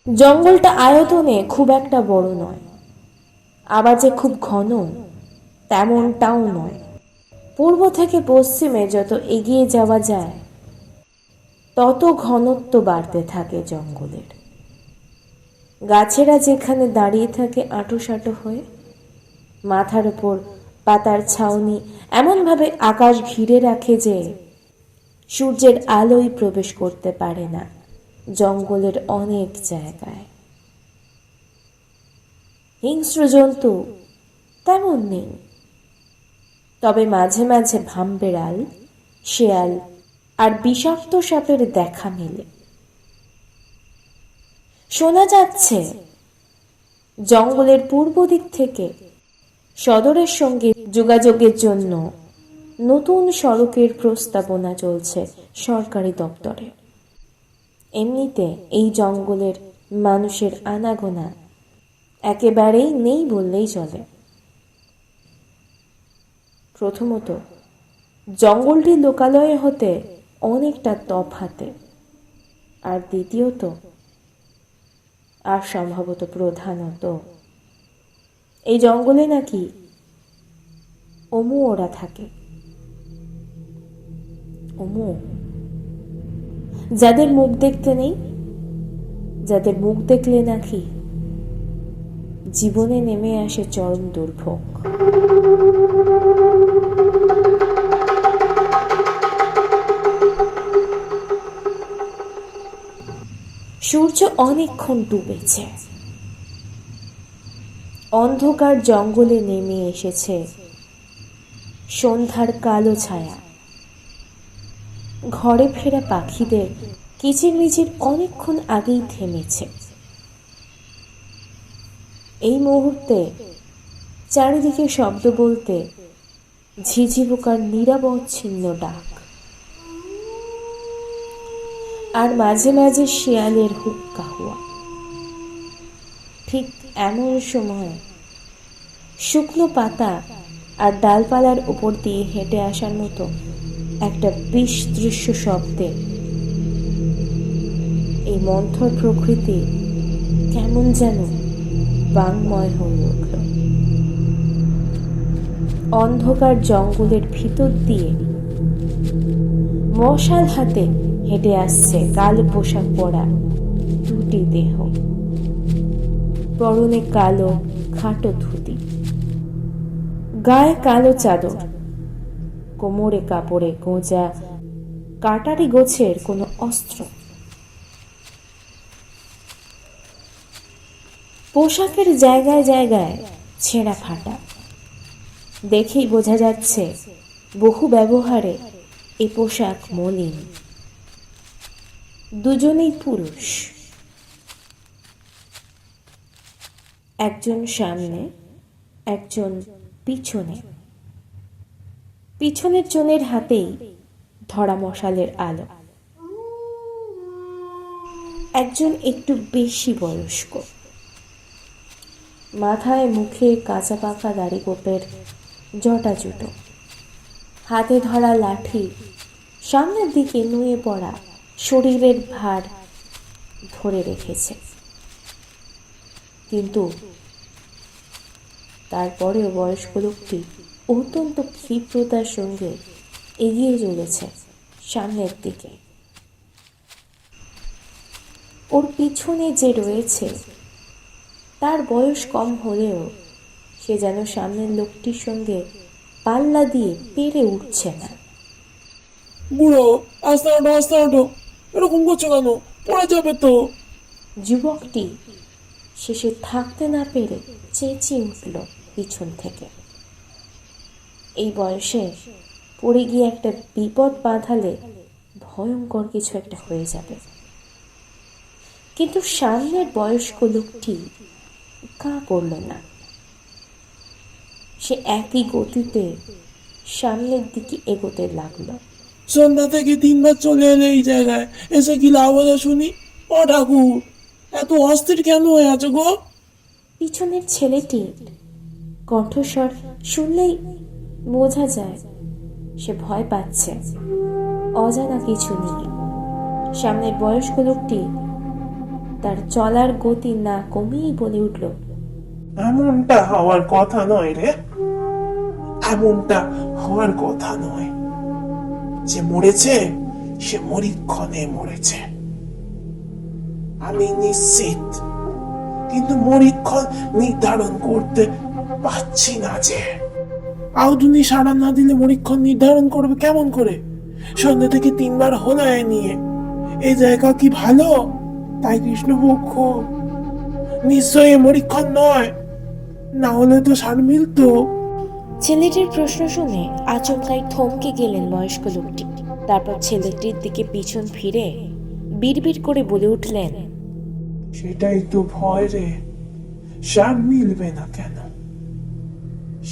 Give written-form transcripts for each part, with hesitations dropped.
জঙ্গলটা আয়তনে খুব একটা বড় নয়, আবার যে খুব ঘন তেমনটাও নয়। পূর্ব থেকে পশ্চিমে যত এগিয়ে যাওয়া যায় তত ঘনত্ব বাড়তে থাকে জঙ্গলের। গাছেরা যেখানে দাঁড়িয়ে থাকে আঁটোসাঁটো হয়ে, মাথার ওপর পাতার ছাউনি এমনভাবে আকাশ ঘিরে রাখে যে সূর্যের আলোই প্রবেশ করতে পারে না জঙ্গলের অনেক জায়গায়। হিংস্র জন্তু তেমন নেই, তবে মাঝে মাঝে ভামবেড়াল, শেয়াল আর বিষাক্ত সাপের দেখা মেলে। শোনা যাচ্ছে জঙ্গলের পূর্ব দিক থেকে সদরের সঙ্গে যোগাযোগের জন্য নতুন সড়কের প্রস্তাবনা চলছে সরকারি দপ্তরে। এমনিতে এই জঙ্গলের মানুষের আনাগোনা একেবারেই নেই বললেই চলে। প্রথমত, জঙ্গলটি লোকালয় হতে অনেকটা তফাতে, আর দ্বিতীয়ত আর সম্ভবত প্রধানত এই জঙ্গলে নাকি ওরা থাকে। যাদের মুখ দেখতে নেই, যাদের মুখ দেখলে নাকি জীবনে নেমে আসে চরম দুর্ভোগ। সূর্য অনেকক্ষণ ডুবেছে, অন্ধকার জঙ্গলে নেমে এসেছে সন্ধ্যার কালো ছায়া। ঘরে ফেরা পাখিদের কিচিরমিচির অনেকক্ষণ আগেই থেমেছে। এই মুহূর্তে চারিদিকে শব্দ বলতে ঝিঝি পোকার নিরবচ্ছিন্ন ডাক, আর মাঝে মাঝে শিয়ালের হুক্কা হুয়া। ঠিক এমন সময় শুকনো পাতা আর ডালপালার উপর দিয়ে হেঁটে আসার মতো একটা বিদৃশ্য শব্দে এই মন্থর প্রকৃতি কেমন যেন বাংময় হয়ে উঠল। অন্ধকার জঙ্গলের ভিতর দিয়ে মশাল হাতে হেঁটে আসছে কালো পোশাক পরা দুটি দেহ। পরনে কালো খাটো ধুতি, গায়ে কালো চাদর, কোমরে কাপড়ে গোঁজা কাটারি গোছের কোনো অস্ত্র। পোশাকের জায়গায় জায়গায় ছেঁড়া ফাটা, দেখেই বোঝা যাচ্ছে বহু ব্যবহারে এ পোশাক মলিন। দুজনেই পুরুষ, একজন সামনে, একজন পিছনে। পিছনের জনের হাতেই ধরা মশালের আলো। একজন একটু বেশি বয়স্ক, মাথায় মুখে কাঁচা পাকা দাড়ি গোপের জটা জুটো, হাতে ধরা লাঠি সামনের দিকে নুয়ে পড়া শরীরের ভার ধরে রেখেছে। কিন্তু তারপরেও বয়স্ক লোকটি অত্যন্ত ক্ষিপ্রতার সঙ্গে এগিয়ে চলেছে সামনের দিকে। ওর পিছনে যে রয়েছে তার বয়স কম হলেও সে যেন সামনের লোকটির সঙ্গে পাল্লা দিয়ে পেরে উঠছে না। বুড়ো, আস্তে হাঁটো, আস্তে হাঁটো, এরকম করছো কেন? পড়ে যাবে তো। যুবকটি শেষে থাকতে না পেরে চেঁচিয়ে উঠল পিছন থেকে। এই বয়সে পড়ে গিয়ে একটা বিপদ বাঁধালে ভয়ঙ্কর কিছু একটা হয়ে যাবে। কিন্তু সামনের বয়স্ক লোকটি কা করল না। সে একই গতিতে সামনের দিকে এগোতে লাগলো। সন্ধ্যা থেকে 3বার চলে এলে এই জায়গায় এসে কি লাভ হলো শুনি? ও ঠাকুর, এত অস্থির কেন হয়ে আছে গো? পিছনের ছেলেটির কণ্ঠস্বর শুনলেই বোঝা যায় সে ভয় পাচ্ছে, অজানা কিছু নিয়ে। সামনের বয়স্ক লোকটি তার চলার গতি না কমিয়েই বলে উঠল, এমনটা হওয়ার কথা নয় রে, এমনটা হওয়ার কথা নয়। যে মরেছে সে মরিক্ষণে মরেছে, আমি নিশ্চিত। কিন্তু মরিক্ষণ নির্ধারণ করতে পারছি না যে। আউধুনি সাড়া না দিলে মরিক্ষণ নির্ধারণ করবে কেমন করে? সন্ধ্যে থেকে 3বার হলো নিয়ে। এই জায়গা কি ভালো? তাই কৃষ্ণপক্ষ নিশ্চয়ই মরিক্ষণ নয়, না হলে তো সার মিলতো। ছেলেটির প্রশ্ন শুনে আচমকাই থমকে গেলেন বয়স্ক লোকটি। তারপর ছেলেটির দিকে পিছন ফিরে বিড়বিড় করে বলে উঠলেন, সেটাই তো ভয় রে, সার মিলবে না কেন?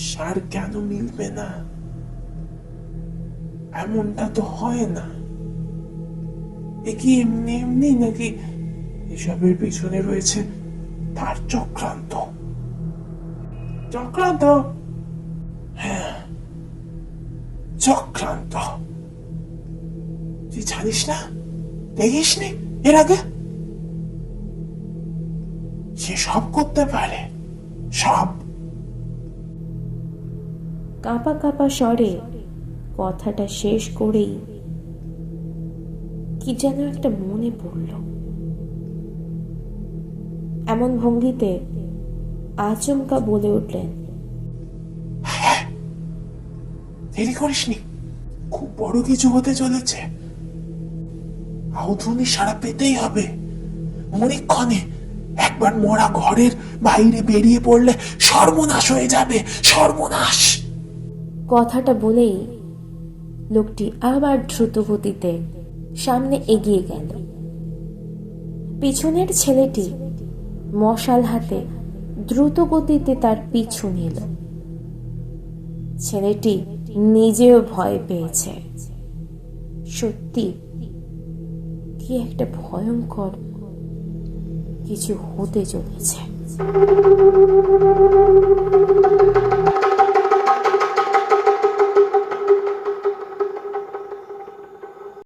সার কেন মিলবে না? এমনটা তো হয় না। এ কি এমনি এমনি নাকি এসবের পিছনে রয়েছে তার চক্রান্ত? চক্রান্ত, হ্যাঁ চক্রান্ত। তুই জানিস না, দেখিসনি এর আগে? সে সব করতে পারে, সব। কাঁপা কাঁপা স্বরে কথাটা শেষ করেই কি যেন একটা মনে পড়ল। এমন ভঙ্গিতে আচমকা বলে উঠলেন, দেরি করিসনি, খুব বড় কিছু হতে চলেছে। আউধুনি সাড়া পেতেই হবে মরিক্ষণে। একবার মরা ঘরের বাইরে বেরিয়ে পড়লে সর্বনাশ হয়ে যাবে, সর্বনাশ। কথাটা বলেই লোকটি আবার দ্রুত গতিতে সামনে এগিয়ে গেল। পিছনের ছেলেটি মশাল হাতে দ্রুত গতিতে তার পিছু নিল। ছেলেটি নিজেও ভয় পেয়েছে। সত্যি কি একটা ভয়ঙ্কর কিছু হতে চলেছে।